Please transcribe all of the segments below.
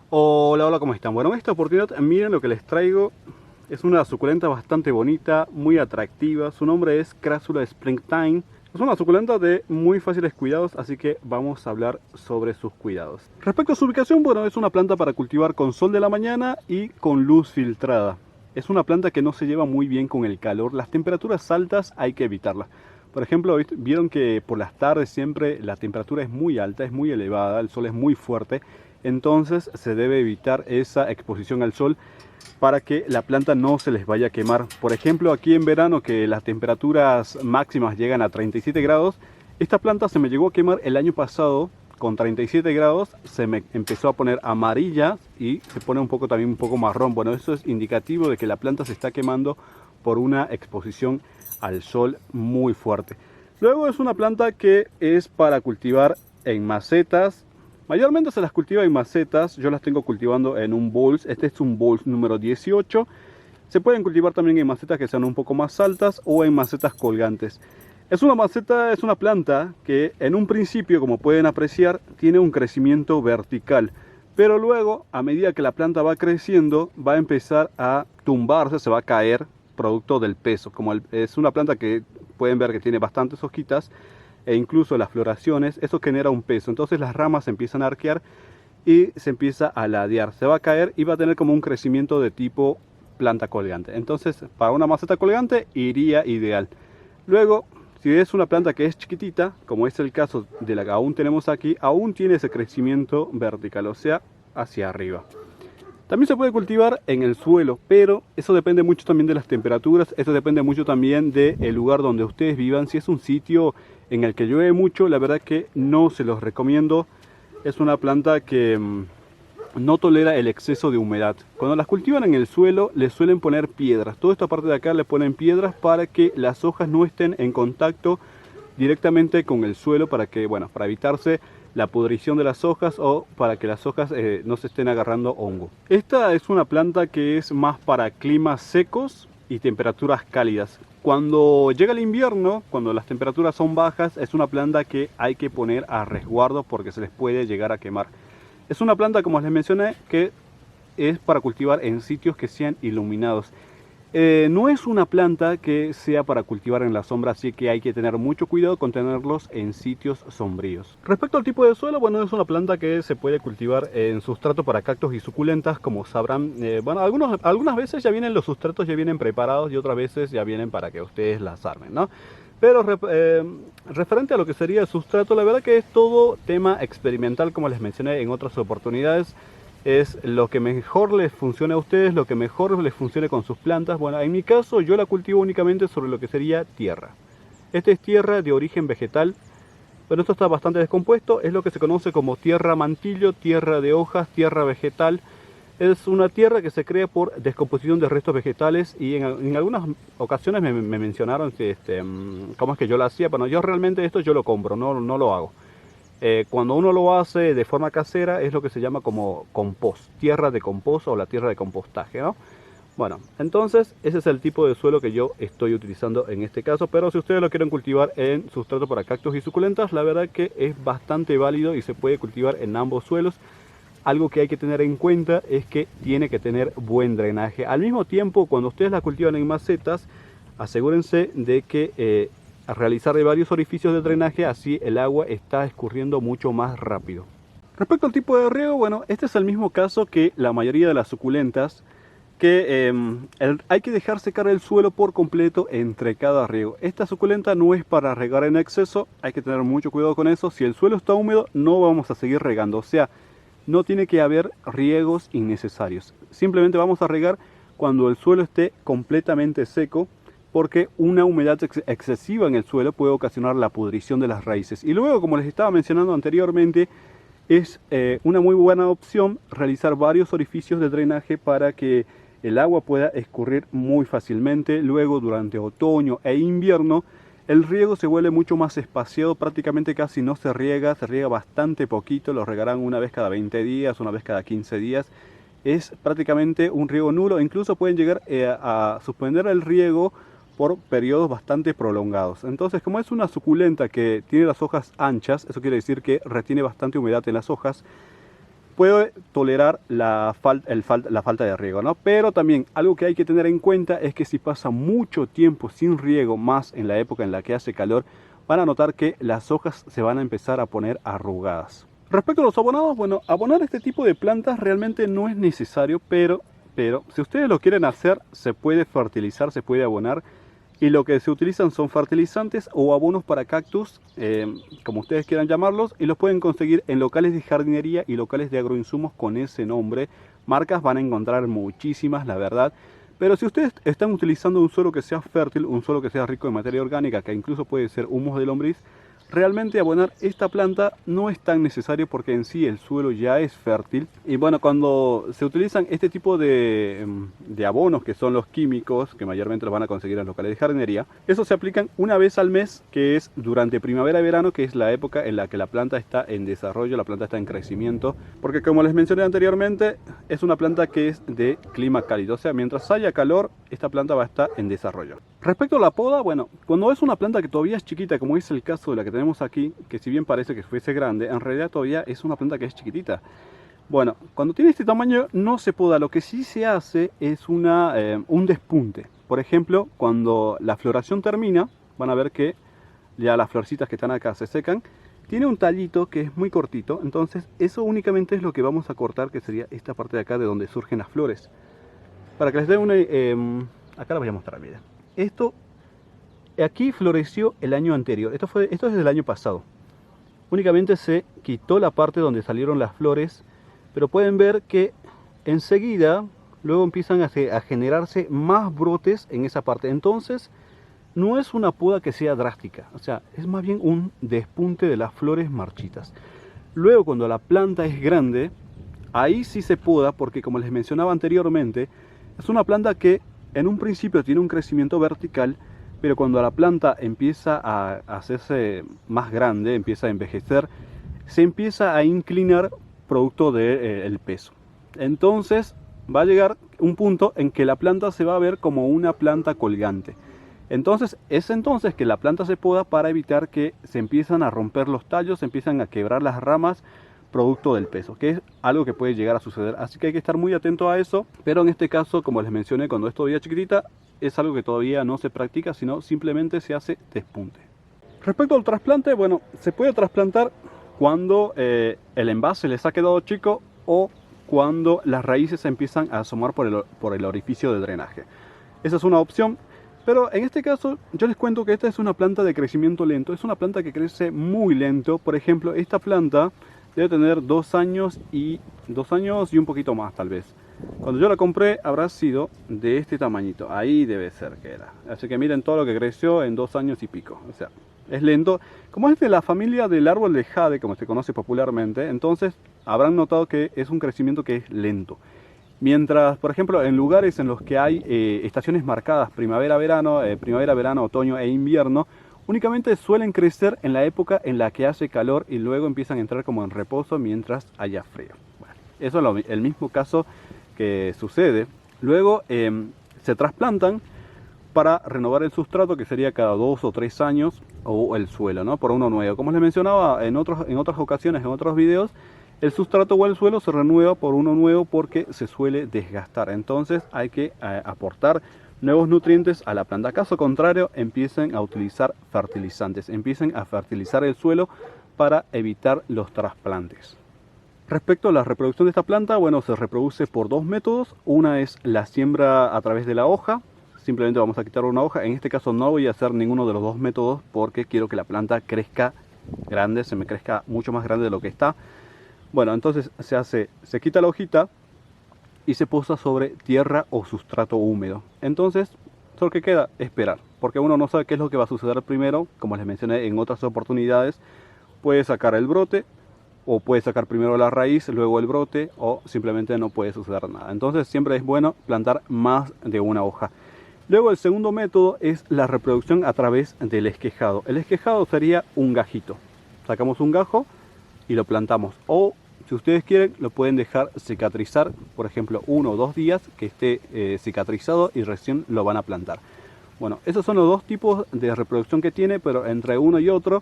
Hola, hola, ¿cómo están? Bueno, en esta oportunidad miren lo que les traigo. Es una suculenta bastante bonita, muy atractiva. Su nombre es Crassula Springtime. Es una suculenta de muy fáciles cuidados, así que vamos a hablar sobre sus cuidados. Respecto a su ubicación, bueno, es una planta para cultivar con sol de la mañana y con luz filtrada. Es una planta que no se lleva muy bien con el calor. Las temperaturas altas hay que evitarlas. Por ejemplo, vieron que por las tardes siempre la temperatura es muy alta, es muy elevada, el sol es muy fuerte. Entonces se debe evitar esa exposición al sol para que la planta no se les vaya a quemar. Por ejemplo, aquí en verano que las temperaturas máximas llegan a 37 grados, esta planta se me llegó a quemar el año pasado con 37 grados, se me empezó a poner amarilla y se pone también un poco marrón. Bueno, eso es indicativo de que la planta se está quemando por una exposición al sol muy fuerte. Luego es una planta que es para cultivar en macetas. Mayormente se las cultiva en macetas, yo las tengo cultivando en un bols. Este es un bols número 18. Se pueden cultivar también en macetas que sean un poco más altas o en macetas colgantes. Es una planta que en un principio, como pueden apreciar, tiene un crecimiento vertical. Pero luego, a medida que la planta va creciendo, va a empezar a tumbarse, se va a caer producto del peso. Es una planta que pueden ver que tiene bastantes hojitas e incluso las floraciones, eso genera un peso. Entonces las ramas se empiezan a arquear y se empieza a ladear. Se va a caer y va a tener como un crecimiento de tipo planta colgante. Entonces, para una maceta colgante iría ideal. Luego, si es una planta que es chiquitita, como es el caso de la que aún tenemos aquí, aún tiene ese crecimiento vertical, o sea, hacia arriba. También se puede cultivar en el suelo, pero eso depende mucho también de las temperaturas, eso depende mucho también del lugar donde ustedes vivan. Si es un sitio en el que llueve mucho, la verdad que no se los recomiendo. Es una planta que no tolera el exceso de humedad. Cuando las cultivan en el suelo, les suelen poner piedras. Toda esta parte de acá le ponen piedras para que las hojas no estén en contacto directamente con el suelo, para evitarse la pudrición de las hojas o para que las hojas no se estén agarrando hongo. Esta es una planta que es más para climas secos y temperaturas cálidas. Cuando llega el invierno, cuando las temperaturas son bajas, es una planta que hay que poner a resguardo porque se les puede llegar a quemar. Es una planta, como les mencioné, que es para cultivar en sitios que sean iluminados. No es una planta que sea para cultivar en la sombra, así que hay que tener mucho cuidado con tenerlos en sitios sombríos. Respecto al tipo de suelo, bueno, es una planta que se puede cultivar en sustrato para cactus y suculentas, como sabrán. Algunas veces ya vienen los sustratos, ya vienen preparados, y otras veces ya vienen para que ustedes las armen, ¿no? Pero referente a lo que sería el sustrato, la verdad que es todo tema experimental, como les mencioné en otras oportunidades. Es lo que mejor les funcione a ustedes, lo que mejor les funcione con sus plantas. Bueno, en mi caso yo la cultivo únicamente sobre lo que sería tierra. Esta es tierra de origen vegetal, pero esto está bastante descompuesto. Es lo que se conoce como tierra mantillo, tierra de hojas, tierra vegetal. Es una tierra que se crea por descomposición de restos vegetales, y en algunas ocasiones me mencionaron cómo es que yo la hacía. Bueno, yo realmente esto yo lo compro, no lo hago. Cuando uno lo hace de forma casera es lo que se llama como compost, tierra de compost o la tierra de compostaje, ¿no? Bueno, entonces ese es el tipo de suelo que yo estoy utilizando en este caso, pero si ustedes lo quieren cultivar en sustrato para cactus y suculentas, la verdad que es bastante válido y se puede cultivar en ambos suelos. Algo que hay que tener en cuenta es que tiene que tener buen drenaje. Al mismo tiempo, cuando ustedes la cultivan en macetas, asegúrense de que a realizar varios orificios de drenaje, así el agua está escurriendo mucho más rápido. Respecto al tipo de riego, bueno, este es el mismo caso que la mayoría de las suculentas, que hay que dejar secar el suelo por completo entre cada riego. Esta suculenta no es para regar en exceso, hay que tener mucho cuidado con eso. Si el suelo está húmedo, no vamos a seguir regando, o sea, no tiene que haber riegos innecesarios. Simplemente vamos a regar cuando el suelo esté completamente seco, porque una humedad excesiva en el suelo puede ocasionar la pudrición de las raíces. Y luego, como les estaba mencionando anteriormente, es una muy buena opción realizar varios orificios de drenaje para que el agua pueda escurrir muy fácilmente. Luego, durante otoño e invierno, el riego se vuelve mucho más espaciado, prácticamente casi no se riega bastante poquito, lo regarán una vez cada 20 días, una vez cada 15 días. Es prácticamente un riego nulo, incluso pueden llegar a suspender el riego por periodos bastante prolongados. Entonces, como es una suculenta que tiene las hojas anchas, eso quiere decir que retiene bastante humedad en las hojas, puede tolerar la falta de riego, ¿no? Pero también algo que hay que tener en cuenta es que si pasa mucho tiempo sin riego, más en la época en la que hace calor, van a notar que las hojas se van a empezar a poner arrugadas. Respecto a los abonados, bueno, abonar este tipo de plantas realmente no es necesario, pero si ustedes lo quieren hacer, se puede fertilizar, se puede abonar. Y lo que se utilizan son fertilizantes o abonos para cactus, como ustedes quieran llamarlos, y los pueden conseguir en locales de jardinería y locales de agroinsumos con ese nombre. Marcas van a encontrar muchísimas, la verdad. Pero si ustedes están utilizando un suelo que sea fértil, un suelo que sea rico en materia orgánica, que incluso puede ser humus de lombriz, realmente abonar esta planta no es tan necesario porque en sí el suelo ya es fértil. Y bueno, cuando se utilizan este tipo de abonos, que son los químicos, que mayormente los van a conseguir en locales de jardinería, esos se aplican una vez al mes, que es durante primavera y verano, que es la época en la que la planta está en desarrollo, la planta está en crecimiento, porque como les mencioné anteriormente, es una planta que es de clima cálido, o sea, mientras haya calor, esta planta va a estar en desarrollo. Respecto a la poda, bueno, cuando es una planta que todavía es chiquita, como es el caso de la que tenemos aquí, que si bien parece que fuese grande, en realidad todavía es una planta que es chiquitita. Bueno, cuando tiene este tamaño no se poda, lo que sí se hace es un despunte. Por ejemplo, cuando la floración termina, van a ver que ya las florcitas que están acá se secan, tiene un tallito que es muy cortito, entonces eso únicamente es lo que vamos a cortar, que sería esta parte de acá de donde surgen las flores. Para que les dé una... acá la voy a mostrar, miren. Esto aquí floreció el año anterior, esto es del año pasado. Únicamente se quitó la parte donde salieron las flores, pero pueden ver que enseguida luego empiezan a generarse más brotes en esa parte. Entonces no es una poda que sea drástica, o sea, es más bien un despunte de las flores marchitas. Luego, cuando la planta es grande, ahí sí se poda, porque como les mencionaba anteriormente, es una planta que en un principio tiene un crecimiento vertical, pero cuando la planta empieza a hacerse más grande, empieza a envejecer, se empieza a inclinar producto del peso. Entonces va a llegar un punto en que la planta se va a ver como una planta colgante. Entonces es entonces que la planta se poda para evitar que se empiezan a romper los tallos, se empiezan a quebrar las ramas, producto del peso, que es algo que puede llegar a suceder, así que hay que estar muy atento a eso. Pero en este caso, como les mencioné, cuando es todavía chiquitita, es algo que todavía no se practica, sino simplemente se hace despunte. Respecto al trasplante, bueno, se puede trasplantar cuando el envase les ha quedado chico o cuando las raíces se empiezan a asomar por el orificio de drenaje. Esa es una opción. Pero en este caso yo les cuento que esta es una planta de crecimiento lento, es una planta que crece muy lento. Por ejemplo, esta planta debe tener 2 años y un poquito más tal vez. Cuando yo la compré habrá sido de este tamañito, ahí debe ser que era. Así que miren todo lo que creció en 2 años y pico, o sea, es lento. Como es de la familia del árbol de jade, como se conoce popularmente, entonces habrán notado que es un crecimiento que es lento. Mientras, por ejemplo, en lugares en los que hay estaciones marcadas, primavera, verano, otoño e invierno, únicamente suelen crecer en la época en la que hace calor y luego empiezan a entrar como en reposo mientras haya frío. Bueno, eso es el mismo caso que sucede. Luego se trasplantan para renovar el sustrato, que sería cada 2 o 3 años, o el suelo, ¿no? Por uno nuevo. Como les mencionaba en otras ocasiones, en otros videos, el sustrato o el suelo se renueva por uno nuevo porque se suele desgastar. Entonces hay que aportar nuevos nutrientes a la planta. Caso contrario, empiecen a utilizar fertilizantes, empiecen a fertilizar el suelo para evitar los trasplantes. Respecto a la reproducción de esta planta, bueno, se reproduce por 2 métodos. Una es la siembra a través de la hoja. Simplemente vamos a quitar una hoja. En este caso no voy a hacer ninguno de los 2 métodos porque quiero que la planta crezca grande, se me crezca mucho más grande de lo que está. Bueno, entonces se quita la hojita y se posa sobre tierra o sustrato húmedo. Entonces, solo que queda esperar, porque uno no sabe qué es lo que va a suceder primero. Como les mencioné en otras oportunidades, puede sacar el brote, o puede sacar primero la raíz, luego el brote, o simplemente no puede suceder nada. Entonces siempre es bueno plantar más de una hoja. Luego el segundo método es la reproducción a través del esquejado. El esquejado sería un gajito. Sacamos un gajo y lo plantamos, o si ustedes quieren lo pueden dejar cicatrizar, por ejemplo 1 o 2 días que esté cicatrizado y recién lo van a plantar. Bueno, esos son los dos tipos de reproducción que tiene, pero entre uno y otro,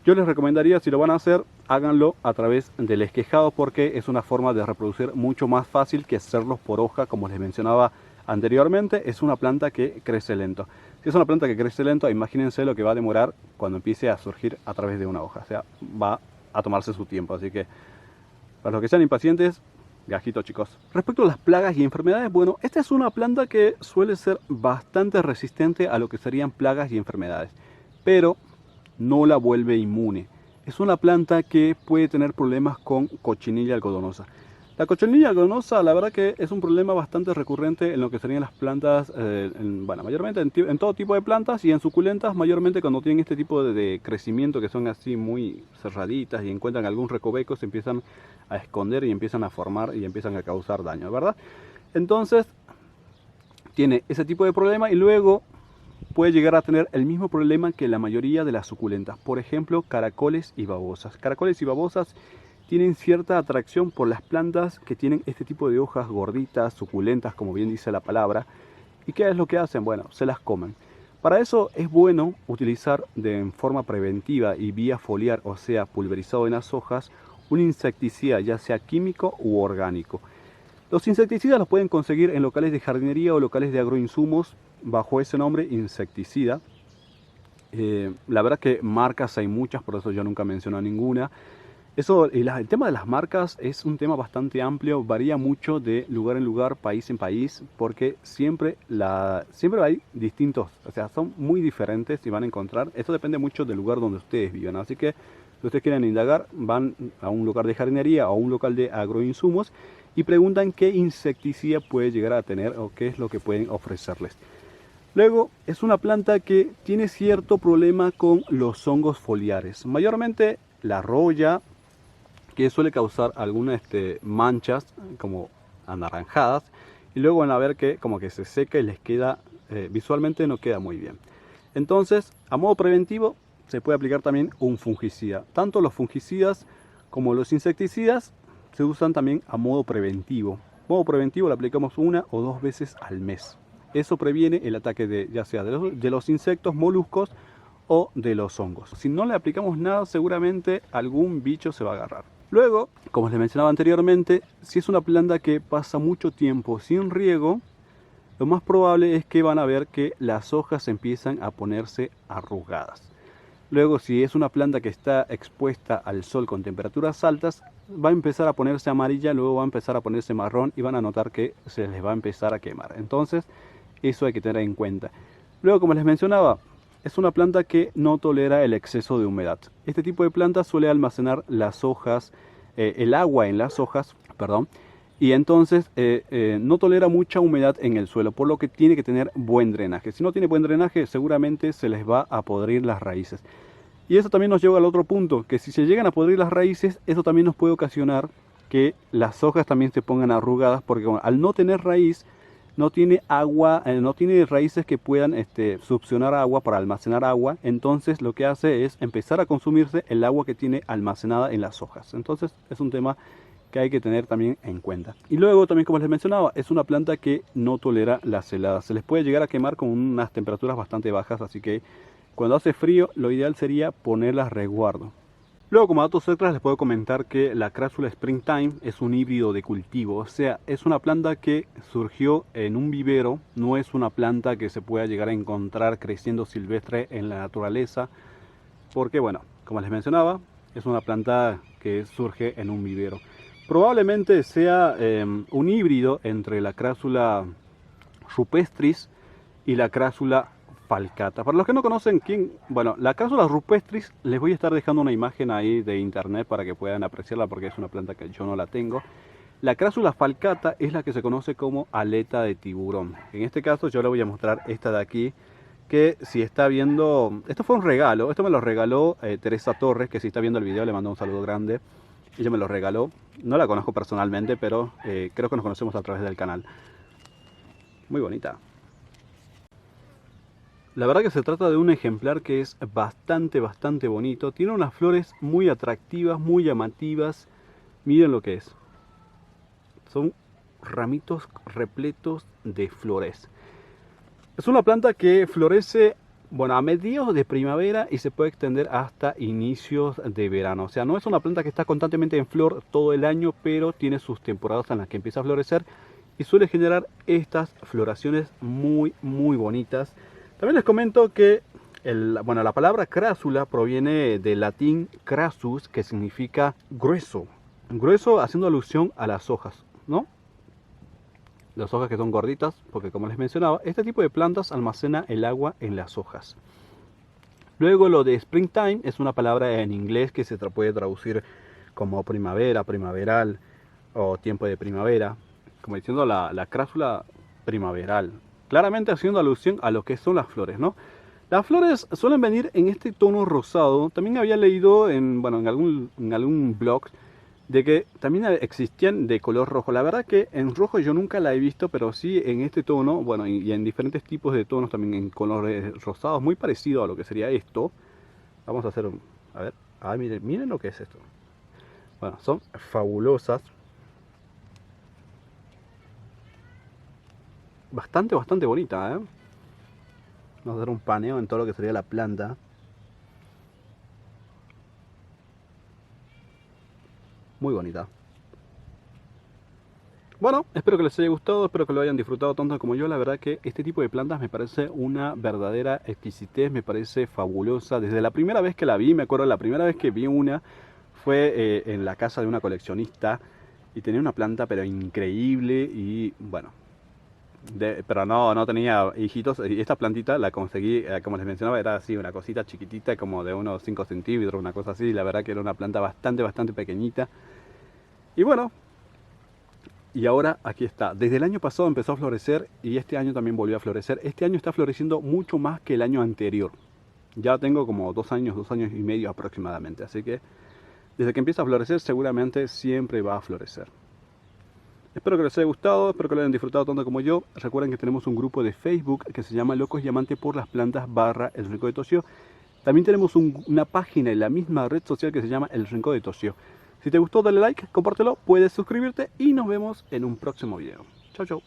yo les recomendaría, si lo van a hacer, háganlo a través del esquejado, porque es una forma de reproducir mucho más fácil que hacerlos por hoja, como les mencionaba anteriormente. Es una planta que crece lento. Si es una planta que crece lento, imagínense lo que va a demorar cuando empiece a surgir a través de una hoja. O sea, va a tomarse su tiempo. Así que, para los que sean impacientes, gajito, chicos. Respecto a las plagas y enfermedades, bueno, esta es una planta que suele ser bastante resistente a lo que serían plagas y enfermedades, pero no la vuelve inmune. Es una planta que puede tener problemas con cochinilla algodonosa. La cochinilla algodonosa, la verdad que es un problema bastante recurrente en lo que serían las plantas, bueno, mayormente en todo tipo de plantas, y en suculentas mayormente cuando tienen este tipo de crecimiento, que son así muy cerraditas y encuentran algún recoveco, se empiezan a esconder y empiezan a formar y empiezan a causar daño, ¿verdad? Entonces tiene ese tipo de problema, y luego puede llegar a tener el mismo problema que la mayoría de las suculentas. Por ejemplo, caracoles y babosas. Caracoles y babosas tienen cierta atracción por las plantas que tienen este tipo de hojas gorditas, suculentas, como bien dice la palabra. ¿Y qué es lo que hacen? Bueno, se las comen. Para eso es bueno utilizar de forma preventiva y vía foliar, o sea, pulverizado en las hojas, un insecticida, ya sea químico u orgánico. Los insecticidas los pueden conseguir en locales de jardinería o locales de agroinsumos bajo ese nombre, insecticida. La verdad que marcas hay muchas, por eso yo nunca menciono ninguna. El tema de las marcas es un tema bastante amplio, varía mucho de lugar en lugar, país en país, porque siempre hay distintos, o sea, son muy diferentes y van a encontrar. Esto depende mucho del lugar donde ustedes vivan, así que si ustedes quieren indagar, van a un lugar de jardinería o a un local de agroinsumos y preguntan qué insecticida puede llegar a tener o qué es lo que pueden ofrecerles. Luego, es una planta que tiene cierto problema con los hongos foliares, mayormente la roya, que suele causar algunas manchas como anaranjadas, y luego van a ver que como que se seca y les queda, visualmente no queda muy bien. Entonces, a modo preventivo, se puede aplicar también un fungicida. Tanto los fungicidas como los insecticidas se usan también a modo preventivo. Modo preventivo lo aplicamos 1 o 2 veces al mes. Eso previene el ataque ya sea de los insectos, moluscos o de los hongos. Si no le aplicamos nada, seguramente algún bicho se va a agarrar. Luego, como les mencionaba anteriormente, si es una planta que pasa mucho tiempo sin riego, lo más probable es que van a ver que las hojas empiezan a ponerse arrugadas. Luego, si es una planta que está expuesta al sol con temperaturas altas, va a empezar a ponerse amarilla, luego va a empezar a ponerse marrón y van a notar que se les va a empezar a quemar. Entonces, eso hay que tener en cuenta. Luego, como les mencionaba, es una planta que no tolera el exceso de humedad. Este tipo de planta suele almacenar las hojas, el agua en las hojas, perdón, y entonces no tolera mucha humedad en el suelo, por lo que tiene que tener buen drenaje. Si no tiene buen drenaje, seguramente se les va a podrir las raíces. Y eso también nos lleva al otro punto, que si se llegan a podrir las raíces, eso también nos puede ocasionar que las hojas también se pongan arrugadas, porque bueno, al no tener raíz, no tiene agua, no tiene raíces que puedan succionar agua para almacenar agua. Entonces lo que hace es empezar a consumirse el agua que tiene almacenada en las hojas. Entonces es un tema que hay que tener también en cuenta. Y luego también, como les mencionaba, es una planta que no tolera las heladas. Se les puede llegar a quemar con unas temperaturas bastante bajas, así que cuando hace frío lo ideal sería ponerlas resguardo. Luego, como datos extras, les puedo comentar que la Crassula Springtime es un híbrido de cultivo. O sea, es una planta que surgió en un vivero. No es una planta que se pueda llegar a encontrar creciendo silvestre en la naturaleza. Porque, bueno, como les mencionaba, es una planta que surge en un vivero. Probablemente sea un híbrido entre la Crassula rupestris y la Crassula falcata. Para los que no conocen bueno, la Crassula rupestris, les voy a estar dejando una imagen ahí de internet para que puedan apreciarla, porque es una planta que yo no la tengo. La Crassula falcata es la que se conoce como aleta de tiburón. En este caso yo le voy a mostrar esta de aquí, que si está viendo, esto fue un regalo, esto me lo regaló Teresa Torres, que si está viendo el video le mando un saludo grande. Ella me lo regaló, no la conozco personalmente, pero creo que nos conocemos a través del canal. Muy bonita. La verdad que se trata de un ejemplar que es bastante bonito. Tiene unas flores muy atractivas, muy llamativas. Miren lo que es. Son ramitos repletos de flores. Es una planta que florece, bueno, a mediados de primavera y se puede extender hasta inicios de verano. O sea, no es una planta que está constantemente en flor todo el año, pero tiene sus temporadas en las que empieza a florecer y suele generar estas floraciones muy, muy bonitas. También les comento que bueno, la palabra crásula proviene del latín crassus, que significa grueso. Grueso haciendo alusión a las hojas, ¿no? Las hojas que son gorditas, porque como les mencionaba, este tipo de plantas almacena el agua en las hojas. Luego lo de springtime es una palabra en inglés que se puede traducir como primavera, primaveral o tiempo de primavera, como diciendo la crásula primaveral, claramente haciendo alusión a lo que son las flores, ¿no? Las flores suelen venir en este tono rosado. También había leído bueno, en algún blog de que también existían de color rojo. La verdad que en rojo yo nunca la he visto, pero sí en este tono, bueno, y en diferentes tipos de tonos también en colores rosados, muy parecido a lo que sería esto. Vamos a hacer, a ver, miren lo que es esto. Bueno, son fabulosas. Bastante bonita, ¿eh? Vamos a hacer un paneo en todo lo que sería la planta. Muy bonita. Bueno, espero que les haya gustado, espero que lo hayan disfrutado tanto como yo. La verdad que este tipo de plantas me parece una verdadera exquisitez, me parece fabulosa. Desde la primera vez que la vi, me acuerdo la primera vez que vi una fue en la casa de una coleccionista y tenía una planta pero increíble y bueno, pero no tenía hijitos. Y esta plantita la conseguí, como les mencionaba, era así una cosita chiquitita como de unos 5 centímetros, una cosa así. La verdad que era una planta bastante pequeñita. Y bueno, y ahora aquí está. Desde el año pasado empezó a florecer y este año también volvió a florecer. Este año está floreciendo mucho más que el año anterior. Ya tengo como 2 años y medio aproximadamente. Así que desde que empieza a florecer seguramente siempre va a florecer. Espero que les haya gustado, espero que lo hayan disfrutado tanto como yo. Recuerden que tenemos un grupo de Facebook que se llama Locos y Amantes por las Plantas / El Rincón de Toshio. También tenemos una página en la misma red social que se llama El Rincón de Toshio. Si te gustó, dale like, compártelo, puedes suscribirte y nos vemos en un próximo video. Chau, chau.